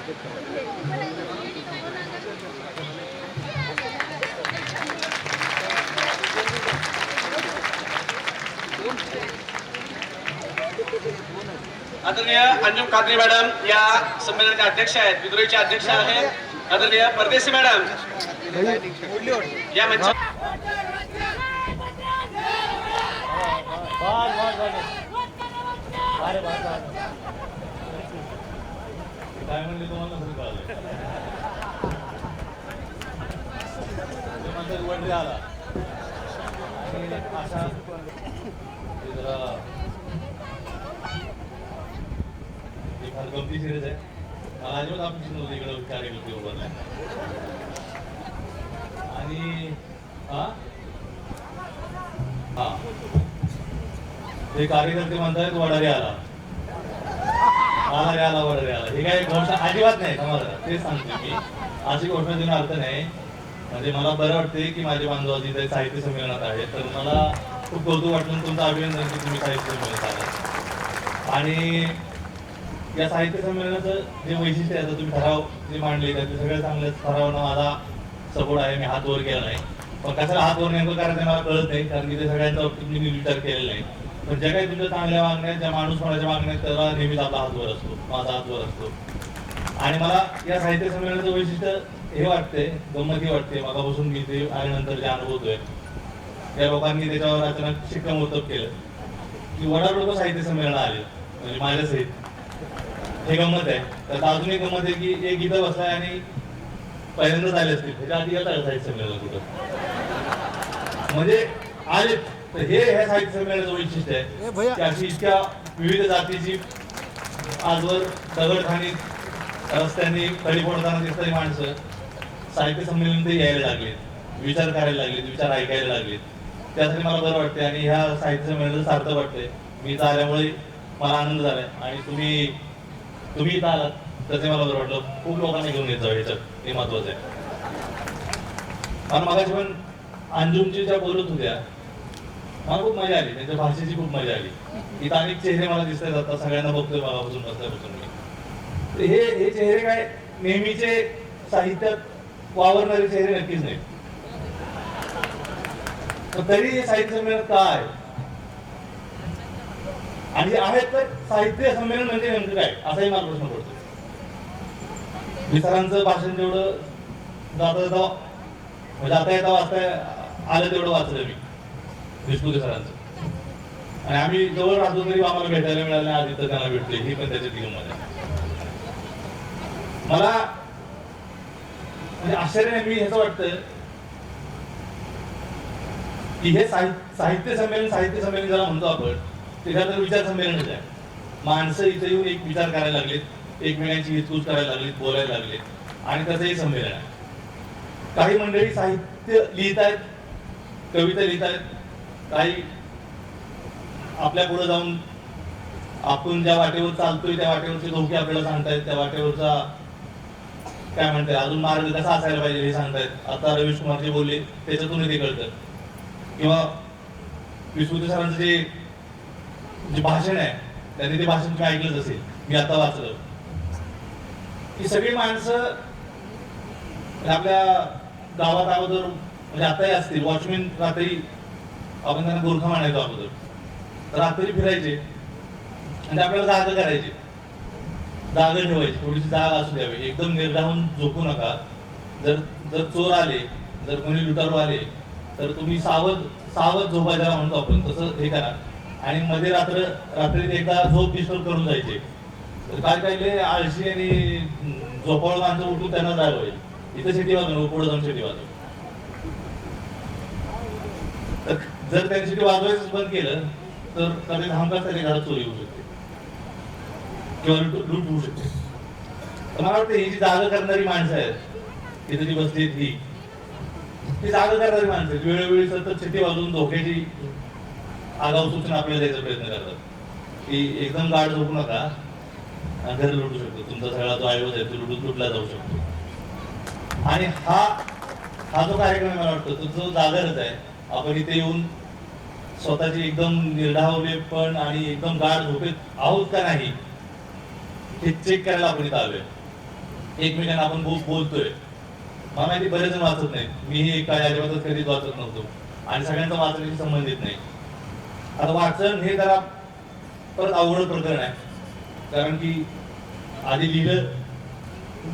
आदरणीय अंजुम कादरी मॅडम या संमेलनाचे अध्यक्ष आहेत, विद्रोहीचे अध्यक्ष आहेत आदरणीय परदेशी मॅडम या मंच काय म्हणले तुम्हाला नसेल कळलं आला आणि अशा फार गमती सिरीज आहे. मला अजिबात अपेक्षित नव्हतं इकडे कार्यकर्ते उभारले आणि ते कार्यकर्ते म्हणतात वडारे आला वडारे आला ही काही घोषणा अजिबात नाही समाजाला, तेच सांगतो मी. अशी घोषणा देणं अर्थ नाही. म्हणजे मला बरं वाटते की माझे बांधव जिथे साहित्य संमेलनात आहेत, तर मला खूप कौतुक वाटलं तुमचं अभिनंदन की तुम्ही साहित्य संमेलनात आलात. आणि या साहित्य संमेलनाचं जे वैशिष्ट्य आहे, तुम्ही ठराव जे मांडले त्याचे सगळ्या चांगल्या ठरावांना माझा सपोर्ट आहे. मी हात वर केला नाही, पण कशाला हात वर नेमकं करायचं मला कळत नाही, कारण की ते सगळ्यांच्या बाबतीत मी विचार केलेला नाही. पण ज्या काही तुमच्या चांगल्या मागण्या, ज्या माणूस कोणाच्या मागण्या, त्याला नेहमीच आपला हात वर असतो, माझा हात वर असतो. आणि मला या साहित्य संमेलनाचं वैशिष्ट्य हे वाटते, गंमती वाटते, मगापासून मी ते आल्यानंतर जे अनुभवतोय, या लोकांनी त्याच्यावर अचानक शिक्कामोर्तब केलं की वडार लोक साहित्य संमेलन आले, म्हणजे माझ्या सहित. हे गंमत आहे. त्यात अजून एक गंमत आहे की एक इथं बसलाय आणि पहिल्यांदाच आले असतील, त्याच्या आधी येतात साहित्य संमेलन कुठं, म्हणजे आले. तर हे ह्या साहित्य संमेलनाचं वैशिष्ट्य आहे की अशी इतक्या विविध जातीची आजवर दगडखानीत रस्त्यांनी खडी फोडताना दिसणारी माणसं साहित्य संमेलन ते यायला लागलेत, विचार करायला लागलेत, विचार ऐकायला लागलेत. त्यासाठी मला बरं वाटते आणि ह्या साहित्य संमेलनाचं सार्थक वाटतंय. मी इथं आल्यामुळे मला आनंद झालाय आणि तुम्ही इथं आलात त्याचे मला बरं वाटलं. खूप लोकांना घेऊन येत जावं ह्याच्यात, हे महत्वाचं आहे. आणि मगाशी पण अंजुमची ज्या बोलत होत्या, मला खूप मजा आली, त्यांच्या भाषेची खूप मजा आली. इथं अनेक चेहरे मला दिसतात, आता सगळ्यांना बघतोय मागापासून बसल्यापासून मी. हे चेहरे काय नेहमीचे साहित्यात वावरणारे चेहरे नक्कीच नाही. तरी हे साहित्य संमेलन काय आणि आहेत, तर साहित्य संमेलन म्हणजे नेमकं काय असाही मला प्रश्न पडतो. मी सरांचं भाषण जेवढं जाता येता वाचता आलं तेवढं वाचलं मी विष्णुदे सरांचं. आणि आम्ही जवळ राहतो तरी आम्हाला भेटायला मिळालं नाही, आधी तर त्यांना भेटले, ही पण त्याच्यात गंमत आहे. मला म्हणजे आश्चर्य मी ह्याचं वाटतं की हे साहित्य संमेलन ज्याला म्हणतो आपण, त्याच्यात विचार संमेलनच आहे. माणसं इथे येऊन एक विचार करायला लागलेत, एकमेकांची हितगुज करायला लागलीत, बोलायला लागलेत, आणि त्याचं हे संमेलन आहे. काही मंडळी साहित्य लिहित आहेत, कविता लिहित आहेत, काही आपल्या पुढे जाऊन आपण ज्या वाटेवर चालतोय त्या वाटेवरचे धोके आपल्याला सांगतायत, त्या वाटेवरचा काय म्हणताय अजून मार्ग कसा असायला पाहिजे हे सांगतायत. आता रवीश कुमारजी बोलले त्याच्यातून ते कळतं. किंवा विष्णुदे सरांचं जे भाषण आहे, त्यांनी ते भाषण तुम्ही ऐकलंच असेल, मी आता वाचलं की सगळी माणसं आपल्या गावात अगोदर म्हणजे आताही असतील वॉचमॅन, रात्री आपण त्यांना गोरखा म्हणायचो अगोदर, रात्री फिरायचे आणि आपल्याला जागा करायची, जागा ठेवायची, थोडीशी जागा असू द्यावी, एकदम निर्धावून झोपू नका. जर चोर आले, जर कोणी लुटारू आले तर तुम्ही सावध झोपायला म्हणतो आपण, तसं हे करा. आणि मध्ये रात्री एकदा झोप डिस्टर्ब करून जायचे. तर काय आळशी आणि झोपाळ माणसं उठून त्यांना जाग होईल, इथं शेती वाजवू, पुढे जाऊन शेती वाजवू. जर त्यांनी शेती वाजवायचं बंद केलं तर कधी हमखास त्याच्या घरात चोरी होऊ शकते किंवा लूट होऊ शकते. मला वाटतं ही जी जागा करणारी माणसं आहेत इथे जी बसली, ती जागा करणारी माणसं आहेत, वेळोवेळी सतत शेती वाजवून धोक्याची आगाऊ सूचना आपल्याला द्यायचा प्रयत्न करतात की एकदम गाढ झोपू नका, घर लुटू शकतो, तुमचा सगळा जो ऐवज आहे तो लुटला जाऊ शकतो. आणि हा जो कार्यक्रम मला वाटतो तो जो जागरच आहे. आपण इथे येऊन स्वतःची एकदम निर्धावलेपण आणि एकदम गाढ झोपेत आहोत का नाही हे चेक करायला आपण इथं आलोय. एकमेकांना आपण बोलतोय. मला माहिती बरेच जण वाचत नाहीत, मीही काय अजिबातच कधीच वाचत नव्हतो आणि सगळ्यांचा वाचण्याशी संबंधित नाही. आता वाचन हे जरा परत अवघड प्रकरण आहे, कारण की आधी लिहिलं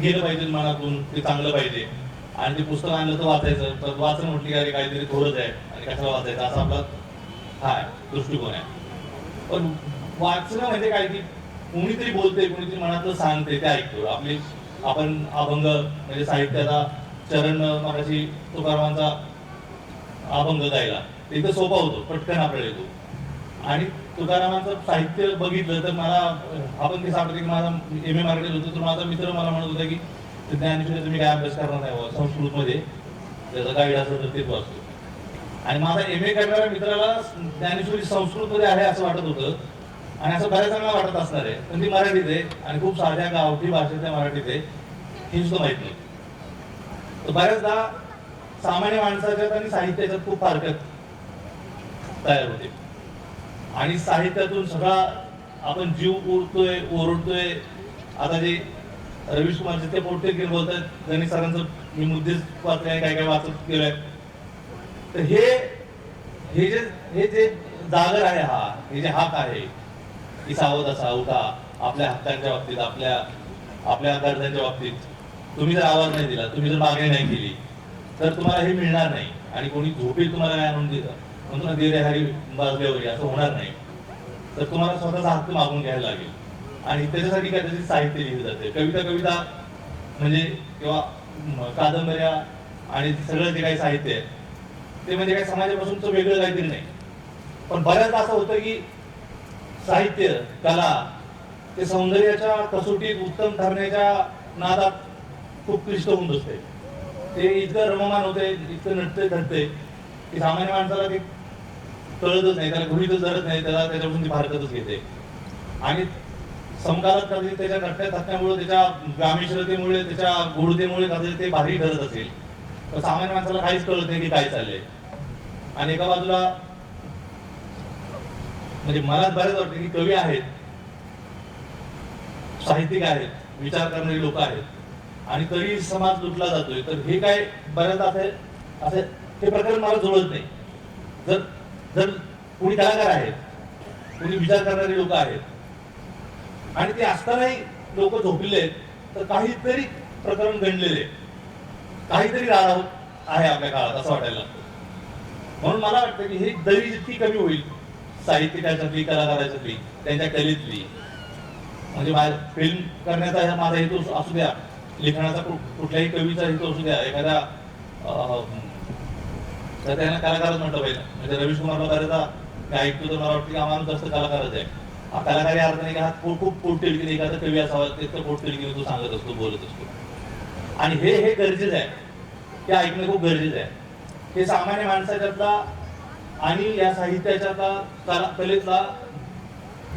गेलं पाहिजे मनातून, ते चांगलं पाहिजे आणि ते पुस्तक आणलं तर वाचायचं. तर वाचन म्हटलं की अरे काहीतरी थोडंच आहे आणि कशाला वाचायचं असा आपला हा दृष्टिकोन आहे. पण वाचणं म्हणजे काय की कोणीतरी बोलते, कोणीतरी मनातलं सांगते, ते ऐकतो. आपण अभंग म्हणजे साहित्याचा चरण मगाशी तुकारामांचा अभंग गायला ते तर सोपा होतो, पटकन आपल्याला येतो. आणि तुकारामांचं साहित्य बघितलं तर मला आपण ते सांगतो की माझा MA मराठीत होतो, तर माझा मित्र मला म्हणत होता की ज्ञानेश्वरी तुम्ही काय अभ्यास करणार नाही संस्कृतमध्ये, त्याचा गाईड असेल तर तेच वाचतो. आणि माझा MA करणाऱ्या मित्राला ज्ञानेश्वरी संस्कृतमध्ये आहे असं वाटत होतं आणि असं बऱ्याच जणांना वाटत असणार आहे, पण ती मराठीत आहे आणि खूप साध्या गावठी भाषेच्या मराठीत आहे, हे सुद्धा माहित नाही. तर बऱ्याचदा सामान्य माणसाच्यात आणि साहित्याच्यात खूप फरक तयार होते आणि साहित्यातून सगळा आपण जीव ओरडतोय. आता जे रवीश कुमार जिथे पोटते बोलतात, गणेश सरांचं मी मुद्देच वाचले, काय काय वाचत गेलोय. तर हे जे जागर आहे, हे जे हक आहे की सावध असा उठा आपल्या हक्कांच्या बाबतीत, आपल्या गरजांच्या बाबतीत. तुम्ही जर आवाज नाही दिला, तुम्ही जर मागणी नाही केली तर तुम्हाला हे मिळणार नाही. आणि कोणी झोपेल तुम्हाला काय आणून दिलं म्हणतो ना, दे रे हरी बाजल्यावर, असं होणार नाही. तर तुम्हाला स्वतःचा हक्क मागून घ्यायला लागेल आणि त्याच्यासाठी काय त्याची साहित्य लिहिलं जाते. कविता म्हणजे किंवा कादंबऱ्या आणि सगळं जे काही साहित्य आहे ते म्हणजे काही समाजापासूनच वेगळं काहीतरी नाही. पण बऱ्याचदा असं होतं की साहित्य कला ते सौंदर्याच्या कसोटीत उत्तम ठरण्याच्या नादात खूप क्लिष्ट होऊन बसते. ते इतकं रममान होते, इतकं नटते धरते की सामान्य माणसाला ते कळतच नाही, त्याला गृहीतच धरत नाही, त्याला त्याच्यापासून ती फारकतच घेते. आणि समकालात कधी त्याच्या नटत्या थकण्यामुळे, त्याच्या गामिश्रतेमुळे, त्याच्या गुढतेमुळे कधी ते भारी ठरत असेल, तर सामान्य माणसाला काहीच कळत नाही की काय चाललंय. आणि एका बाजूला म्हणजे मला बरेच वाटते की कवी आहेत, साहित्यिक आहेत, विचार करणारी लोक आहेत आणि तरी समाज लुटला जातोय. तर हे काय बऱ्याच असे हे प्रकरण मला जुळत नाही. जर कोणी कलाकार आहेत, कोणी विचार करणारी लोक आहेत आणि ते असतानाही लोक झोपलेले आहेत, तर काहीतरी प्रकरण घडलेले, काहीतरी राडा आहे आपल्या काळात असं वाटायला लागतं. म्हणून मला वाटतं की ही दरी जितकी कमी होईल साहित्यिकाच्यातली, कलाकाराच्यातली, त्यांच्या कलेतली, म्हणजे फिल्म करण्याचा माझा हेतू असू द्या, लिखाणाचा कुठल्याही कवीचा हेतू असू द्या, एखाद्या तर त्यांना कलाकारच म्हटलं पाहिजे. म्हणजे रवीश कुमारला बऱ्याचदा ऐकतो तर मला वाटतं की आम्हाला जास्त कलाकारच आहे. हा कलाकारी अर्थ नाही की हा खूप पोटतिडकीने एखादा कवी असावा, तितकं पोटतिडकीने तो सांगत असतो, बोलत असतो. आणि हे गरजेचं आहे, ते ऐकणं खूप गरजेचं आहे. हे सामान्य माणसाच्यातला आणि या साहित्याच्या कलेतला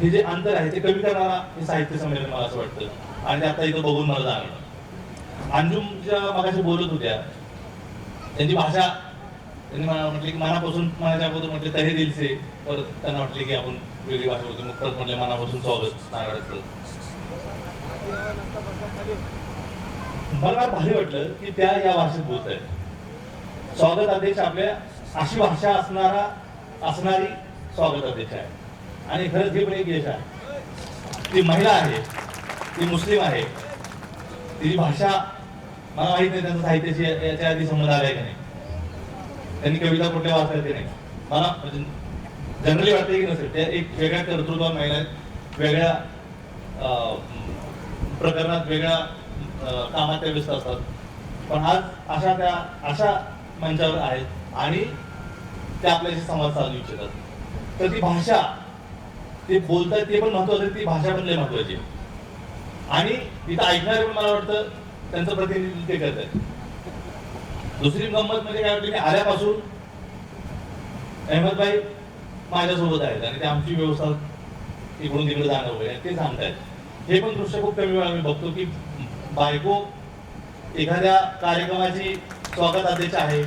हे जे अंतर आहे ते कमी करणारा हे साहित्य संमेलन मला असं वाटतं. आणि ते आता इथं बघून मला जाणवलं. अंजुम ज्या मगाशी बोलत होत्या, त्यांची भाषा त्यांनी मला म्हटले की मनापासून, मनाच्या अगोदर म्हटले तहे दिल से, परत त्यांना म्हटले की आपण वेगळी भाषा बोलतो, मग परत म्हटले मनापासून स्वागत नागरिक. मला भारी वाटलं की त्या या भाषेत बोलत आहेत. स्वागत अध्यक्ष आपल्या अशी भाषा असणारी स्वागत अध्यक्ष आहे आणि खरंच हे पण एक यश आहे. ती महिला आहे, ती मुस्लिम आहे, तिची भाषा मला माहित नाही त्यांचं साहित्याशी याच्या आधी संबंध आलाय का नाही, त्यांनी कविता कुठल्या वाचल्या ते नाही. मला जनरली वाटते की नसेल, त्या एक वेगळ्या कर्तृत्वात महिला आहेत, वेगळ्या प्रकरणात, वेगळ्या कामात त्या व्यस्त असतात. पण आज अशा मंचावर आहेत आणि ते आपल्याशी संवाद साधू इच्छितात. तर ती भाषा ते बोलतात ते पण महत्वाचं, ती भाषा पण लय महत्वाची. आणि तिथं ऐकणारे पण मला वाटतं त्यांचं प्रतिनिधित्व ते करत आहेत. दुसरी गंमत म्हणजे काय वाटली की आल्यापासून अहमदभाई माझ्यासोबत आहेत आणि ते आमची व्यवस्था इकडून तिकडे जाणं वगैरे ते सांगतायत. हे पण दृश्य खूप कमी वेळा मी बघतो की बायको एखाद्या कार्यक्रमाची स्वागत अध्यक्ष आहे,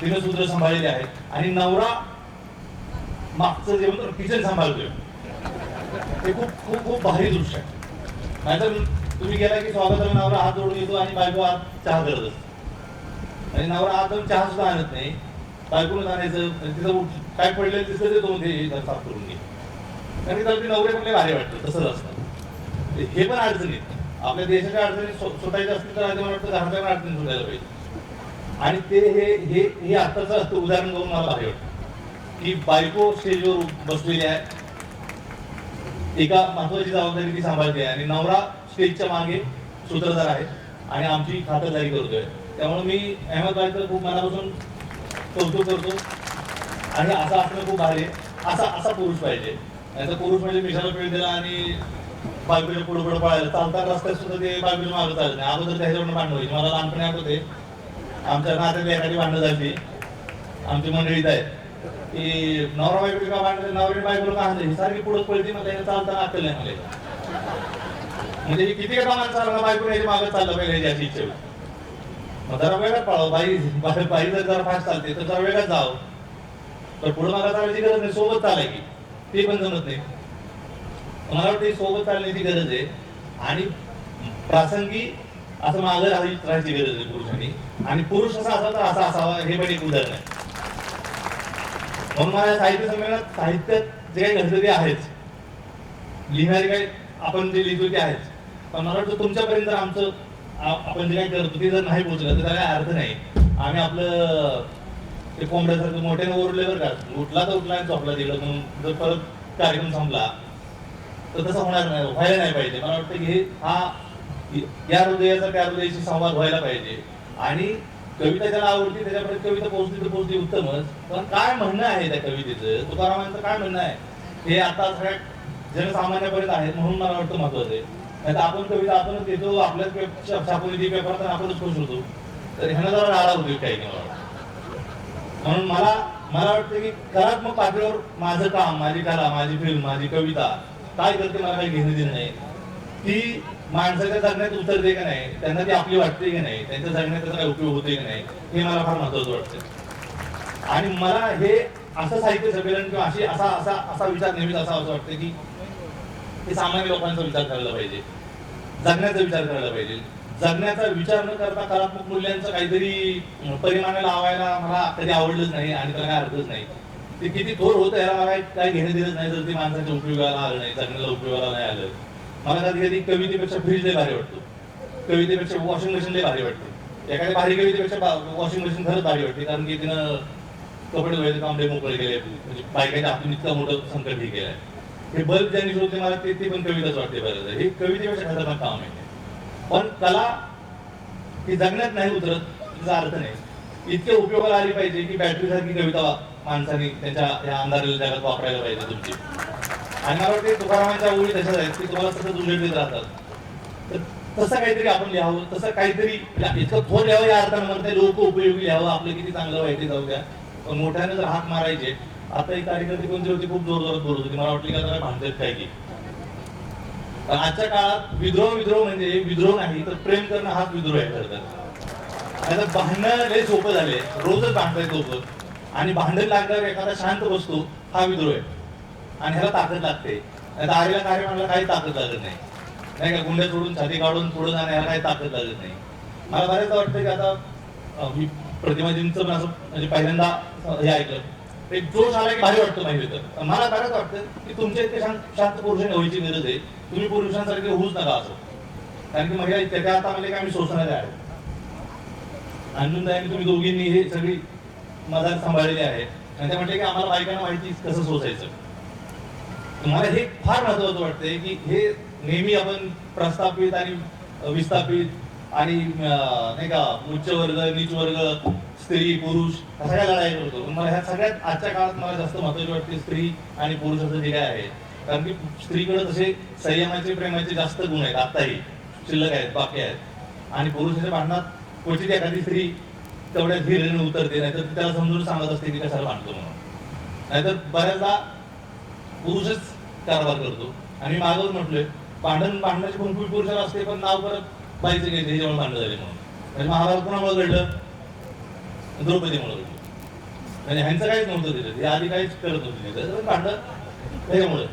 तिने सूत्र सांभाळलेले आहेत आणि नवरा मागचं जेवण किचन सांभाळतोय. ते खूप खूप खूप भारी दृश्य आहे. नाहीतर तुम्ही गेला की स्वागताला नवरा हात जोडून येतो आणि बायको हात चहा करत असते आणि नवरा हात जाऊन चहा सुद्धा आणत नाही, बायकोनच आणायचं. तिथं काय पडलेलं दिसलं ते दोन ते साफ करून घे, कारण की त्याला ते नवरे पण भारी वाटतं. तसंच असतं. हे पण अडचणीत आपल्या देशाच्या अडचणी सुटायच्या असतील तर आधी मला वाटतं घराच्या पण अडचणी सुटायला पाहिजे. आणि ते हे आत्ताचं उदाहरण बघून मला भारी वाटतं की बायको स्टेजवर बसलेली आहे, एका महत्वाची जबाबदारी ती सांभाळते आणि नवरा स्टेजच्या मागे सूत्रधार आहे आणि आमची खातरदारी करतोय. त्यामुळे मी अहमदबाईचं खूप मनापासून कौतुक करतो आणि असं असणं खूप भारी आहे. असा पुरुष पाहिजे. नाहीतर पुरुष म्हणजे मिशाला पेळ दिला आणि बायकोच्या पुढे पुढे पळायला, चालता रस्त्यात सुद्धा ते बायकोच्या मागं चालत नाही. अगोदर त्याच्यावरून भांडण व्हायची. मला लहानपणी आठवते आमच्या नात्यातली एखादी भांडणं झाली आमची मंडळीत आहे की नवरा बायकोची का भांडण, नवऱ्याने बायकोला का हाणलं, ही सारखी पुढे पळते, मग त्याला चालताना अक्कल नाही मला. म्हणजे किती का कामाला चालला बायको याच्या मागं चाललं पाहिजे याची इच्छा होती. मग जरा वेगळाच पळावं, बाई जर जरा फास्ट चालते तर जरा वेगळाच जावं. तर पुढे मागा चालायची गरज नाही, सोबत चालायची ते पण जमत नाही. मला वाटतं सोबत चालण्याची गरज आहे आणि प्रासंगी असं मागं राहायची गरज आहे पुरुषांनी. आणि पुरुष असा असा तर असा असावा हे पण एक उदाहरण आहे. म्हणून माझ्या साहित्य संमेलनात साहित्यात जे काही घडलं ते आहेच, लिहिणारे काही आपण जे लिहितो ते आहेच. पण मला वाटतं तुमच्यापर्यंत जर आमचं आपण जे काही करतो ते जर नाही पोहोचलं तर त्याला काही अर्थ नाही. आम्ही आपलं ते कोंबड्यासारखं मोठ्याने ओरडले बरं का, उठला तर उठला आणि झोपला तिकडं, म्हणून जर परत कार्यक्रम संपला तर तसं होणार नाही, व्हायला नाही पाहिजे. मला वाटतं की या हृदयाचा त्या हृदयाशी संवाद व्हायला पाहिजे. आणि कविता ज्याला आवडती त्याच्यापर्यंत कविता पोहोचली तर पोहोचली उत्तमच, पण काय म्हणणं आहे त्या कवितेचं, तुकारामांचं काय म्हणणं आहे हे आता सगळ्या जनसामान्यापर्यंत आहे. म्हणून मला वाटतं महत्वाचं आहे. नाही तर आपण कविता आपणच देतो, आपल्याच छापून येते पेपरात आणि आपणच खुश होतो, तर ह्यानं जरा राडा होतो काही नाही. म्हणून मला वाटतं की कलात्मक पातळीवर माझं काम, माझी कला, माझी फिल्म, माझी कविता काय करते मला काही घेणं देणं नाही. ती माणसाच्या जगण्यात उतरते का नाही, त्यांना ती आपली वाटते की नाही, त्यांच्या जगण्यात त्याचा काही उपयोग होतोय की नाही, हे मला फार महत्वाचं वाटतं. आणि मला हे असं साहित्य संमेलन किंवा असा विचार नेहमीच असं वाटतं की हे सामान्य लोकांचा विचार करायला पाहिजे, जगण्याचा विचार करायला पाहिजे. जगण्याचा विचार न करता कलात्मक मूल्यांचं काहीतरी परिमाणे लावायला मला कधी आवडलंच नाही आणि त्याला काय अर्थच नाही. ते किती थोर होतं याला मला काही घेणं दिलंच नाही जर ते माणसाच्या उपयोगाला आलं नाही, जगण्याला उपयोगाला नाही आलं. मला कधी कधी कवितेपेक्षा फ्रीज लय भारी वाटतो, कवितेपेक्षा वॉशिंग मशीन लय भारी वाटते. एखाद्या भारी कवितेपेक्षा वॉशिंग मशीन खरंच भारी वाटते, कारण की तिनं कपडे धुवायचे काम लय मोकळे केले, म्हणजे बायकाच्या हातून इतकं मोठं संकट हे केलंय. हे बल्ब ज्यांनी शोधले मला ते पण कविताच वाटते बरं. हे कवितेपेक्षा खतरनाक काम आहे. पण कला ही जगण्यात नाही उतरत, तिचा अर्थ नाही. इतके उपयोगाला आली पाहिजे की बॅटरी सारखी कविता माणसाने त्यांच्या या अंधारलेल्या जगात वापरायला पाहिजे तुमची. आणि मला वाटते तुकारामांच्या ओळी तशाच आहेत की तुम्हाला सतत उजेड देत राहतात. तर तसं काहीतरी आपण लिहावं, तसं काहीतरी इतकं थोर लिहावं या अर्थानं म्हणते लोक उपयोगी लिहावं, आपलं किती चांगलं व्हायचे जाऊ द्या, पण मोठ्याने जर हात मारायचे. आता एक कार्यकर्ते कोणती होती खूप जोरजोरात बोलत होती, मला वाटली का जरा भांडत काय की. पण आजच्या काळात विद्रोह म्हणजे विद्रोह नाही तर प्रेम करणं हाच विद्रोह आहे खरं तर. आता भांडणं लय सोपं झाले, रोजच भांडतायत लोक, आणि भांडण लागल्यावर एखादा शांत बसतो हा विद्रोह आहे. आणि ह्याला ताकद लागते. दारीला कार्य म्हणलं काही ताकद लागत नाही का, गुंड्या सोडून छाती काढून पुढे जाणं ह्याला काही ताकद लागत नाही. मला बऱ्याचदा वाटतं की आता मी प्रतिमाजींचं पण असं म्हणजे पहिल्यांदा हे ऐकलं, एक जोश आला की भारी वाटतं माहिती तर. मला बऱ्याच वाटतं की तुमच्या इतके शांत पुरुषांनी व्हायची गरज आहे. तुम्ही पुरुषांसारखे होऊच नका असं, कारण की महिला त्याच्या आता म्हणले की आम्ही शोषणारे आहे. अंजुनदाईंनी तुम्ही दोघींनी हे सगळी मदत सांभाळलेली आहे आणि ते म्हटले की आम्हाला बायकांना माहिती कसं सोसायचं. मला हे फार महत्वाचं वाटतंय की हे नेहमी आपण प्रस्थापित आणि विस्थापित आणि नाही का उच्च वर्ग नीच वर्ग स्त्री पुरुष सगळ्या लढाई करतो. मला ह्या सगळ्यात आजच्या काळात मला जास्त महत्वाची वाटते स्त्री आणि पुरुषाचं जे काय आहे, कारण की स्त्रीकडे तसे संयमाचे प्रेमाचे जास्त गुण आहेत, आताही शिल्लक आहेत, बाकी आहेत. आणि पुरुषाच्या भांडणात क्वचित एखादी स्त्री तेवढ्या धीरेने उतरते, नाहीतर त्याला समजून सांगत असते की कशाला भांडतो म्हणून. नाहीतर बऱ्याचदा पुरुषच कारभार करतो. आणि मागवर म्हटलोय भांडणाची भूमिका पुरुषाला असते, पण नाव परत बाईचं घ्यायचं ह्याच्यामुळे भांडण झाले म्हणून. म्हणजे महाभारत कोणामुळे घडलं, द्रौपदीमुळे घडलं. म्हणजे ह्यांचं काहीच नव्हतं तिथे, हे आधी काहीच करत नव्हते तिथे, भांडण त्याच्यामुळे.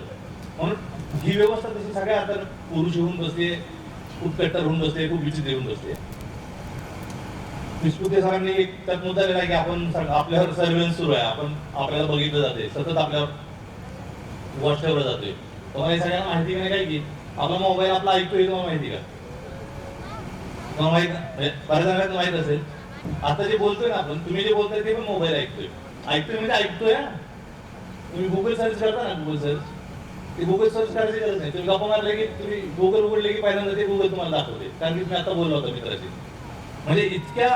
म्हणून ही व्यवस्था तशी सगळ्या आता पुरुष येऊन बसले, खूप कट्टर होऊन बसते, खूप विचित्र होऊन बसते. विस्पुते सरांनी एक त्यात मुद्दा दिला की आपण आपल्यावर सर्वेलन्स सुरू आहे, आपण आपल्याला बघितलं जाते, सतत आपल्यावर वॉच ठेवलं जातोय. तुम्हाला सगळ्यांना माहिती नाही काय की आपला मोबाईल आपला ऐकतोय, तुम्हाला माहिती का? तुम्हाला माहित म्हणजे बऱ्याच जणांना माहित असेल. आता जे बोलतोय ना आपण, तुम्ही जे बोलताय ते पण मोबाईल ऐकतोय. ऐकतोय म्हणजे ऐकतोय. तुम्ही गुगल सर्च करता ना, गुगल सर्च, ते गुगल सर्च करायची गरज नाही. तुम्ही गप्पा मारले की तुम्ही गुगल उघडले की पहिल्यांदा ते गुगल तुम्हाला दाखवते, कारण की मी आता बोललो होतो मित्राशी. म्हणजे इतक्या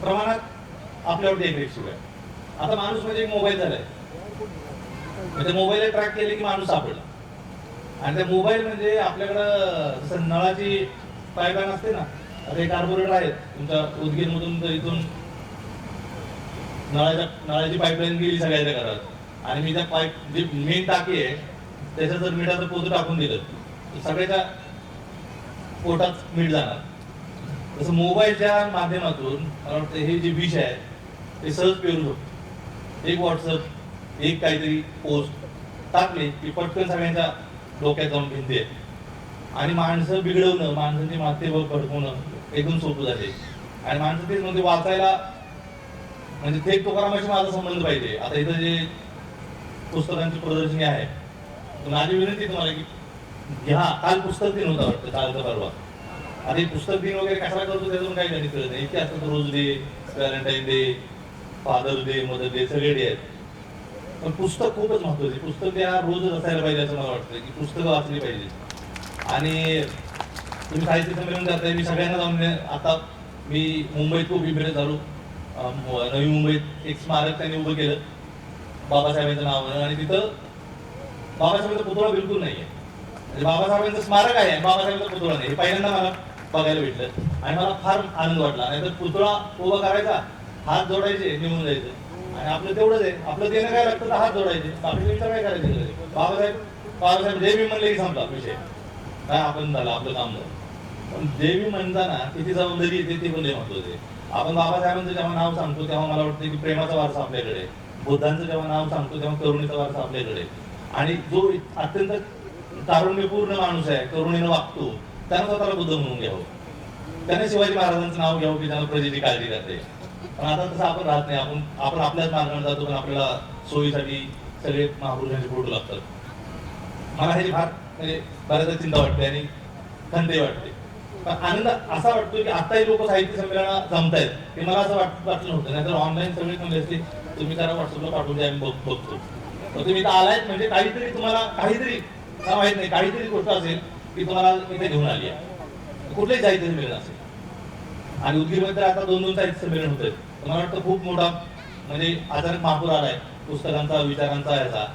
प्रमाणात आपल्यावर देखरेख सुरू आहे. आता माणूस म्हणजे एक मोबाईल झालाय, म्हणजे मोबाईलला ट्रॅक केले की माणूस सापडला. आणि त्या मोबाईल म्हणजे आपल्याकडं जसं नळाची पाईपलाईन असते ना, आता एक कार्बोरेटर आहेत तुमच्या उदगीरमधून, तर इथून नळाची पाईपलाईन गेली सगळ्याच्या घरात, आणि मी त्या पाईप जी मेन टाकी आहे त्याच्यात जर मिठाचं पोतं टाकून दिलं तर सगळ्याच्या पोटात मीठ जाणार. तसं मोबाईलच्या माध्यमातून मला वाटतं हे जे विष आहे ते सहज पेरू शकतो. एक व्हॉट्सअप, एक काहीतरी पोस्ट टाकली की पटकन सगळ्यांच्या डोक्यात जाऊन भिनते, आणि माणसं बिघडवणं, माणसांची माथेवर फडकवणं एकदम सोपं झाले. आणि माणसं तेच म्हणजे वाचायला, म्हणजे थेट तुकारामाशी माझा संबंध पाहिजे. आता इथं जे पुस्तकांची प्रदर्शनी आहे, तर माझी विनंती तुम्हाला की घ्या. काल पुस्तक दिन होता वाटतं, कालचा परवा. आता पुस्तक दिन वगैरे कशाला करतो त्यातून काही गणित कळत नाही. इतके असतात, rose day, Valentine day, father day, mother day, सगळे डे आहेत. पण पुस्तक खूपच महत्वाचे. पुस्तक त्या रोजच असायला पाहिजे असं मला वाटतं, की पुस्तकं वाचली पाहिजे. आणि तुम्ही साहित्य संमेलन जाताय, मी सगळ्यांना जाऊन, आता मी मुंबईत खूप इम्प्रेस झालो. नवी मुंबईत एक स्मारक त्यांनी उभं केलं बाबासाहेबांच्या नावानं, आणि तिथं बाबासाहेबांचा पुतळा बिलकुल नाही आहे. म्हणजे बाबासाहेबांचं स्मारक आहे, बाबासाहेबांचा पुतळा नाही. हे पहिल्यांदा मला बघायला भेटलं आणि मला फार आनंद वाटला. नाहीतर पुतळा उभा करायचा, हात जोडायचे, निघून जायचं, आणि आपलं तेवढंच आहे. आपलं देणं काय लागतं तर हात जोडायचे, आपल्याला विचार काय करायचे. बाबासाहेब जय भीम म्हणले की संपला विषय, काय आपण झालं, आपलं काम झालं. पण जय भीम म्हणताना किती जबाबदारी येते ते पण महत्वाचं आहे. आपण बाबासाहेबांचं जेव्हा नाव सांगतो तेव्हा मला वाटतं की प्रेमाचा वारसा आपल्याकडे, बुद्धांचं जेव्हा नाव सांगतो तेव्हा करुणेचा वारसा आपल्याकडे, आणि जो अत्यंत कारुण्यपूर्ण माणूस आहे, करुणेनं वागतो, त्यानं स्वतःला बुद्ध म्हणून घ्यावं. त्याने शिवाजी महाराजांचं नाव घ्यावं की ज्यानं प्रजेची काळजी करते. पण आता तसं आपण राहत नाही. आपण आपल्याच मार्गाने जातो, पण आपल्याला सोयीसाठी सगळे महापुरुषांचे फोटो लागतात. मला ह्याची फार म्हणजे बऱ्याचदा चिंता वाटते आणि खंते वाटते. पण आनंद असा वाटतो की आताही लोक साहित्य संमेलनात जमतायत, ते मला असं वाटलं नव्हतं. नाहीतर ऑनलाईन सगळे म्हणले असते तुम्ही करा, व्हॉट्सअपला पाठवून द्या, आम्ही बघतो. तर तुम्ही इथं आलायत म्हणजे काहीतरी तुम्हाला, काहीतरी मला माहित नाही, काहीतरी गोष्ट असेल की तुम्हाला इथे घेऊन आली आहे, कुठलेही साहित्य संमेलन असेल. आणि उदगीरमध्ये आता 2-2 साहित्य संमेलन होत आहेत. मला वाटतं खूप मोठा म्हणजे अचानक महापूर आलाय पुस्तकांचा, विचारांचा, ह्याचा.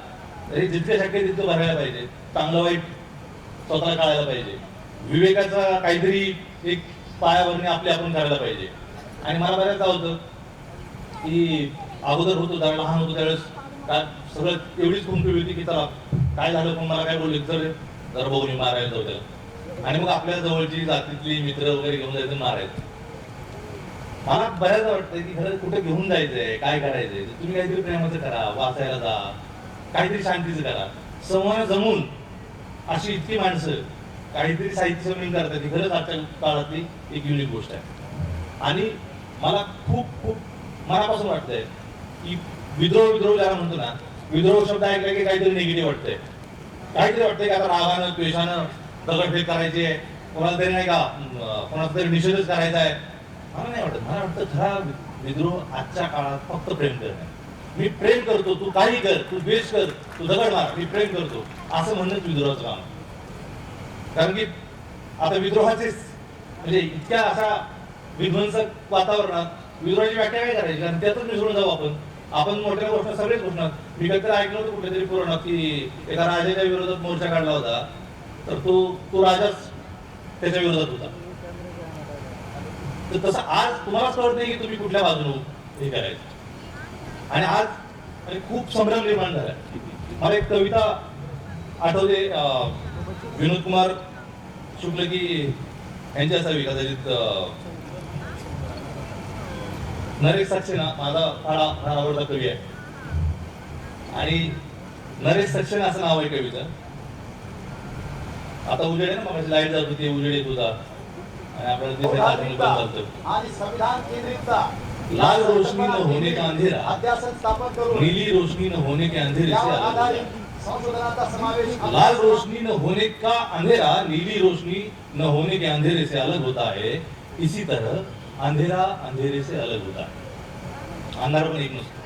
तरी जितके शक्य तितकं भरायला पाहिजे. चांगलं वाईट स्वतःला कळायला पाहिजे. विवेकाचा काहीतरी एक पायाभरणी आपली आपण करायला पाहिजे. आणि मला बऱ्याचदा होतं की अगोदर होतो त्यावेळेस, लहान होतो त्यावेळेस काय सगळं एवढीच कुंपी होती की चला काय झालं, पण मला काय बोलले तर जर बघून मारायला जाऊ त्याला, आणि मग आपल्या जवळची जातीतली मित्र वगैरे घेऊन जायचं मारायचं. मला बऱ्याचदा वाटतं की खरं कुठे घेऊन जायचंय, काय करायचंय, तुम्ही काहीतरी प्रेमाचं करा, वाचायला जा, काहीतरी शांतीचं करा. संवाद जमून अशी इतकी माणसं काहीतरी साहित्य संमेलन करतात, ही खरंच आजच्या काळातली एक युनिक गोष्ट आहे. आणि मला खूप खूप मनापासून वाटतंय की विद्रोह ज्याला म्हणतो ना, विद्रोह शब्द ऐकला की काहीतरी निगेटिव्ह वाटतंय, काहीतरी वाटतंय की आता रागानं द्वेषानं दगडफेक करायची आहे, कोणाला तरी नाही का, कोणाचा तरी निषेधच करायचा आहे. मला नाही वाटत. मला वाटतं खरा विद्रोह आजच्या काळात फक्त प्रेम करणे. मी प्रेम करतो, तू काही कर, तू द्वेष कर, तू दगड मार, मी प्रेम करतो, असं म्हणणंच विद्रोहाचं काम. कारण की आता विद्रोहाचे म्हणजे इतक्या अशा विध्वंसक वातावरणात विद्रोहाची व्याख्या काय करायची, आणि त्यातच मिसळून जाऊ आपण मोठ्या गोष्टी सगळेच घोषणा. मी काहीतरी ऐकलं होतं कुठेतरी पुराणात की एका राजाच्या विरोधात मोर्चा काढला होता, तर तो राजाच त्याच्या विरोधात होता. तर तसं आज तुम्हालाच कळत नाही की तुम्ही कुठल्या बाजूने हे करायचं. आणि आज म्हणजे खूप संभ्रम निर्माण झाला. मला एक कविता आठवते, विनोद कुमार शुक्ल की यांची असावी कदाचित, नरेश सक्सेना माझा फार आवडता कवी आहे, आणि नरेश सक्सेना असं नाव आहे कविता. आता उजेड आहे ना, मग लाईट जात होती, उजेड येत होता आणि आपल्याला दिसायला बंद झालं. आणि संविधान केंद्रितता, लाल रोशनी न होने का अंधेरा, अध्यासन स्थापन करून नीली रोशनी न होने के अंधेरे से यावर अलग आधारित होता संशोधनाचा समावेश है. लाल रोशनी न होने का अंधेरा नीली रोशनी न होने के अंधेरे से अलग होता है. इसी तरह अंधेरा अंधेरे से अलग होता है. अंधारा पण एक नसतो.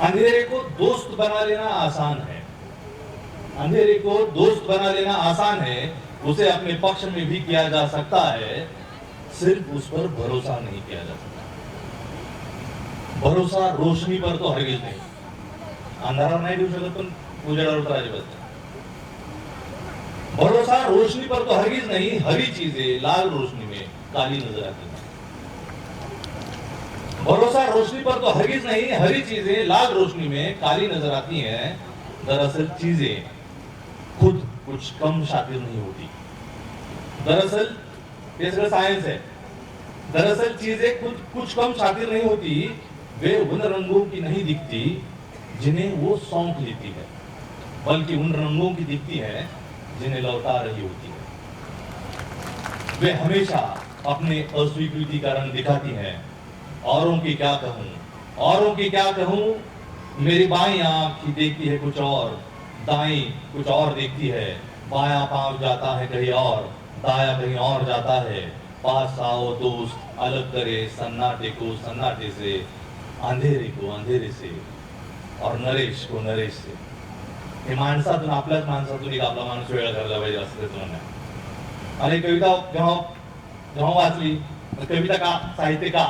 अंधेरे को दोस्त बना लेना आसान है. अंधेरे को दोस्त बना लेना आसान है, उसे अपने पक्ष में भी किया जा सकता है, सिर्फ उस पर भरोसा नहीं किया जा सकता. भरोसा रोशनी पर तो हरगिज नहीं. अंधारावर नाही देऊ शकत, पण उजेडावर तर अजिबात नाही. भरोसा रोशनी पर तो हरगिज नहीं, हरी चीजें लाल रोशनी में काली नजर आती हैं. भरोसा रोशनी पर तो हरगिज नहीं, हरी चीजें लाल रोशनी में काली नजर आती हैं. दरअसल चीजें खुद कुछ कम शातिर नहीं होती. दरअसल ये सगळं सायन्स है. दरअसल चीजें खुद कुछ कम शातिर नहीं होती, वे उन रंगों की नहीं दिखती जिन्हें वो सौंप लेती है, बल्कि उन रंगों की दिखती है जिन्हें लौटा रही होती है. वे हमेशा अपने अस्वीकृति का रंग दिखाती हैं. औरों की क्या कहूं, औरों की क्या कहूं, मेरी बाईं आंख देखती है कुछ और, दाईं कुछ और देखती है. बायां पांव जाता है कहीं और, दाया कहीं और जाता है. पास आओ दोस्त, अलग करे सन्नाटे को सन्नाटे से, अंधेरे को अंधेरे से, और नरेश को नरेश से. हे माणसातून, आपल्याच माणसातून एक आपला माणूस वेगळा करायला पाहिजे असं त्याचं म्हणणं आहे. आणि कविता जेव्हा वाचली, कविता का, साहित्य का,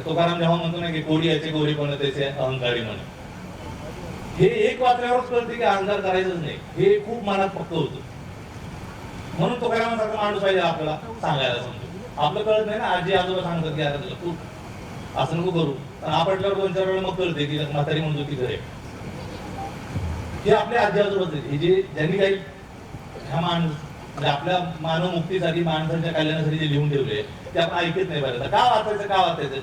तुकाराम जेव्हा म्हणतो ना की कोडी याचे गोरी पण त्याचे अहंकारी म्हणे, हे एक वाचल्यावरच कळते की अहंकार करायचंच नाही. हे खूप मनात पक्क होतं. म्हणून तुकारामासारखा माणूस पाहिजे आपल्याला सांगायला. समजू आपलं कळत नाही ना, आजी आजोबा सांगतात की अरे तू असं नको करू, पण आपटल्यावर 2-4 वेळा मग कळते की म्हातारी म्हणतो की खरे. हे आपले आजी आजोबाच आहेत, हे जे ज्यांनी काही ह्या माणूस म्हणजे आपल्या मानव मुक्तीसाठी, माणसांच्या कल्याणासाठी जे लिहून ठेवले ते आपण ऐकत नाही. बरं का वाचायचं, का वाचायचं,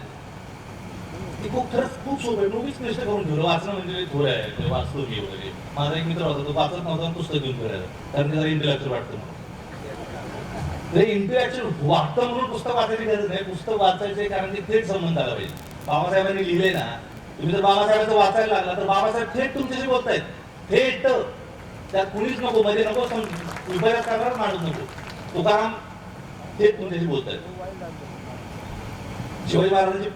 ते खूप खरंच खूप सोपं आहे. मूवीच क्लिष्ट करून ठेवलं. वाचणं म्हणजे थोडं आहे, वाचतो मी वगैरे. माझा एक मित्र होता, तो वाचत नव्हता, पुस्तक घेऊन फिरायचा, कारण त्याला इंटेलेक्चुअल वाटतं म्हणून. इंटेलेक्चुअल वाटतं म्हणून पुस्तक वाचायची गरज नाही. पुस्तक वाचायचे कारण ते थेट संबंध आला पाहिजे. बाबासाहेबांनी लिहिले ना, तुम्ही जर बाबासाहेबांचं वाचायला लागला तर बाबासाहेब थेट तुमच्याशी बोलतायत. थेट, त्यात कुणीच नको, मध्ये नको, विपर्यास करणारच माणूस नको. तुकाराम थेट तुमच्याशी बोलतायत. शिवाजी महाराजांची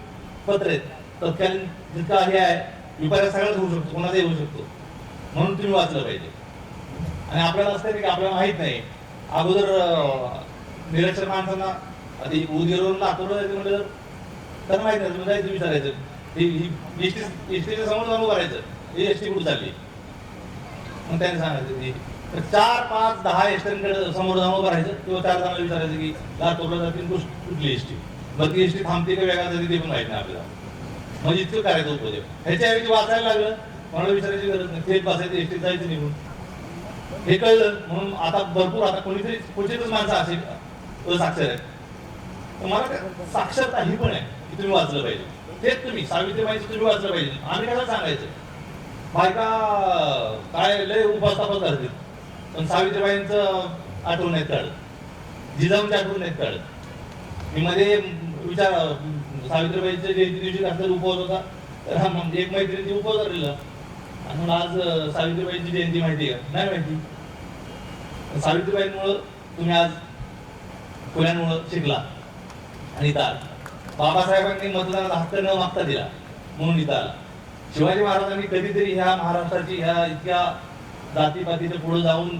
पत्र आहेत, तत्कालीन जितका हे आहे विपर्यास सगळ्याच होऊ शकतो, कोणाचाही होऊ शकतो. म्हणून तुम्ही वाचलं पाहिजे. आणि आपल्याला असतं की आपल्याला माहित नाही. अगोदर निरक्षर माणसांना आता उदगीरवरून लातूरला जायचं म्हटलं तर माहित नाही, जायचं विचारायचं, एसटीच्या समोर जाऊन करायचं, ही एसटी कुठे चालली. मग त्यांनी सांगायचं की 4, 5, 10 एसटींकडे समोर जाऊन करायचं, किंवा 4 जणांना विचारायचं की लातूरला जातील कुठली एसटी, बरं ती एसटी थांबते का वेगळा जाते ते पण माहित नाही आपल्याला. म्हणजे इतकं करायचं उपयोग. ह्याच्याऐवजी वाचायला लागलं, मला विचारायची गरज नाही, थेट बसायचं, एसटीत जायचं निघून. हे कळलं म्हणून आता भरपूर, आता कोणीतरी क्वचितच माणसं असे असाक्षर आहेत. मला साक्षरता ही पण आहे की तुम्ही वाचलं पाहिजे. तेच तुम्ही सावित्रीबाईंचं तुम्ही वाचलं पाहिजे. आम्ही कसं सांगायचं, बायका काय लय उपासतापास करतील, पण सावित्रीबाईंचं आठवण नाहीत काढत, जिजाऊंची आठवण नाहीत काढत. मी मध्ये विचार, सावित्रीबाईंच्या जयंती दिवशी असलेला उपवास होता, तर एक मैत्रिणी उपवास धरलेला. आणि आज सावित्रीबाईंची जयंती माहिती आहे का? नाही माहिती. सावित्रीबाईंमुळं तुम्ही आज पुण्यामुळं शिकला आणि इथं आला. बाबासाहेबांनी मतदानाचा हक्क न मागता दिला म्हणून इथं आला. शिवाजी महाराजांनी कधीतरी ह्या महाराष्ट्राची, ह्या इतक्या जातीपातीच्या पुढे जाऊन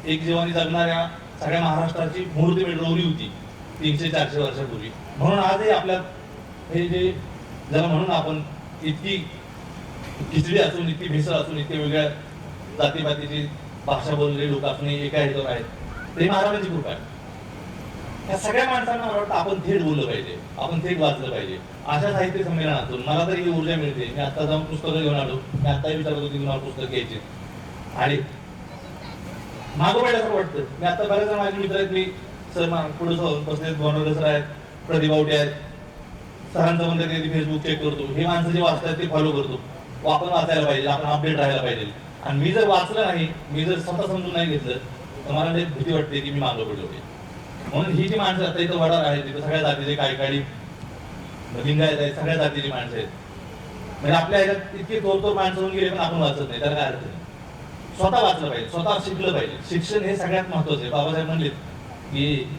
एक जीवानी जगणाऱ्या सगळ्या महाराष्ट्राची मुहूर्तमेढ रोवली होती 300-400 वर्षापूर्वी. म्हणून आजही आपल्या हे जे ज्याला म्हणून आपण इतकी खिचडी असून, इतकी भेसळ असून, इतके वेगळ्या जातीपातीची भाषा बोललेली लोक असून एका ह्याच्यावर आहेत, ते महाराजांची कृपा आहे. या सगळ्या माणसांना मला वाटतं आपण थेट बोललं पाहिजे, आपण थेट वाचलं पाहिजे. अशा साहित्य संमेलनातून मला तरी ही ऊर्जा मिळते. मी आता जाऊन पुस्तकं घेऊन आलो. मी आताही विचारत होतो की तुम्हाला पुस्तक घ्यायचे आणि मागं पडल्यासारखं वाटतं. मी आता बऱ्याच माझे मित्र आहेत, मी सर पुढे जाऊन बसले, गोंडवले सर आहेत, प्रदीप आवटे आहेत, सरांचं म्हणतात फेसबुक चेक करतो. हे माणसं जे वाचतात ते फॉलो करतो. आपण वाचायला पाहिजे, आपण अपडेट राहायला पाहिजे. आणि मी जर वाचलं नाही, मी जर स्वतः समजून नाही घेतलं तर मला लई भीती वाटते की मी मागं पडलो. म्हणून ही जी माणसं आता इथं वडार आहेत, तिथं सगळ्या जातीचे काही लिंगायत आहेत, सगळ्या जातीची माणसं आहेत. म्हणजे आपल्या ह्याच्यात इतकी तोर माणसं होऊन गेले पण आपण वाचत नाही, त्याला काय अर्थ नाही. स्वतः वाचलं पाहिजे, स्वतः शिकलं पाहिजे. शिक्षण हे सगळ्यात महत्वाचं आहे. बाबासाहेब म्हणले की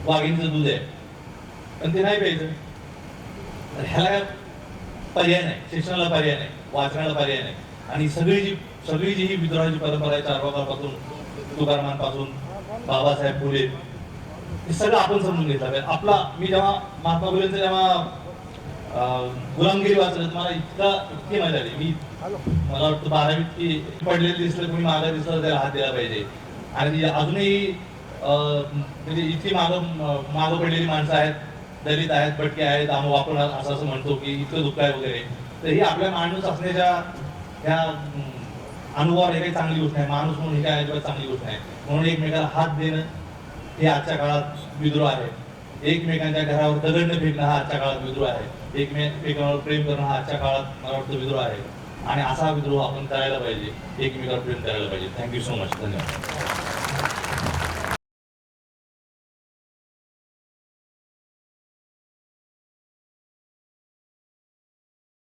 वाघिणीचं दूध आहे, पण ते नाही प्यायचं. तर ह्याला काय पर्याय नाही, शिक्षणाला पर्याय नाही, वाचनाला पर्याय नाही. आणि सगळी जी ही विद्रोहाची परंपरा आहे, चारवाकापासून तुकारामांपासून बाबासाहेब फुले, हे सगळं आपण समजून घेतलं पाहिजे. आपला मी जेव्हा महात्मा फुलेंचं जेव्हा गुलामगिरी वाचलं तर मला इतकी मजा आली. मला वाटतं 12वीत की पडलेलं दिसलं, कोणी मागं दिसलं तर त्याला हात दिला पाहिजे. आणि अजूनही म्हणजे इतकी मागं पडलेली माणसं आहेत, दलित आहेत, भटके आहेत, आम्ही आपण असं म्हणतो की इतकं दुःख आहे वगैरे. तर ही आपल्या माणूस असण्याच्या ह्या अनुभवावर हे काही चांगली गोष्ट आहे. माणूस म्हणून ही काय अजिबात चांगली गोष्ट नाही. म्हणून एकमेकाला हात देणं हे आजच्या काळात विद्रोह आहे. एकमेकांच्या घरावर दगड न फेकणं हा आजच्या काळात विद्रोह आहे. एकमेकांवर प्रेम करणं हा आजच्या काळात मला वाटतं विद्रोह आहे. आणि असा विद्रोह आपण करायला पाहिजे, एकमेकावर प्रेम करायला पाहिजे. Thank you so much. धन्यवाद.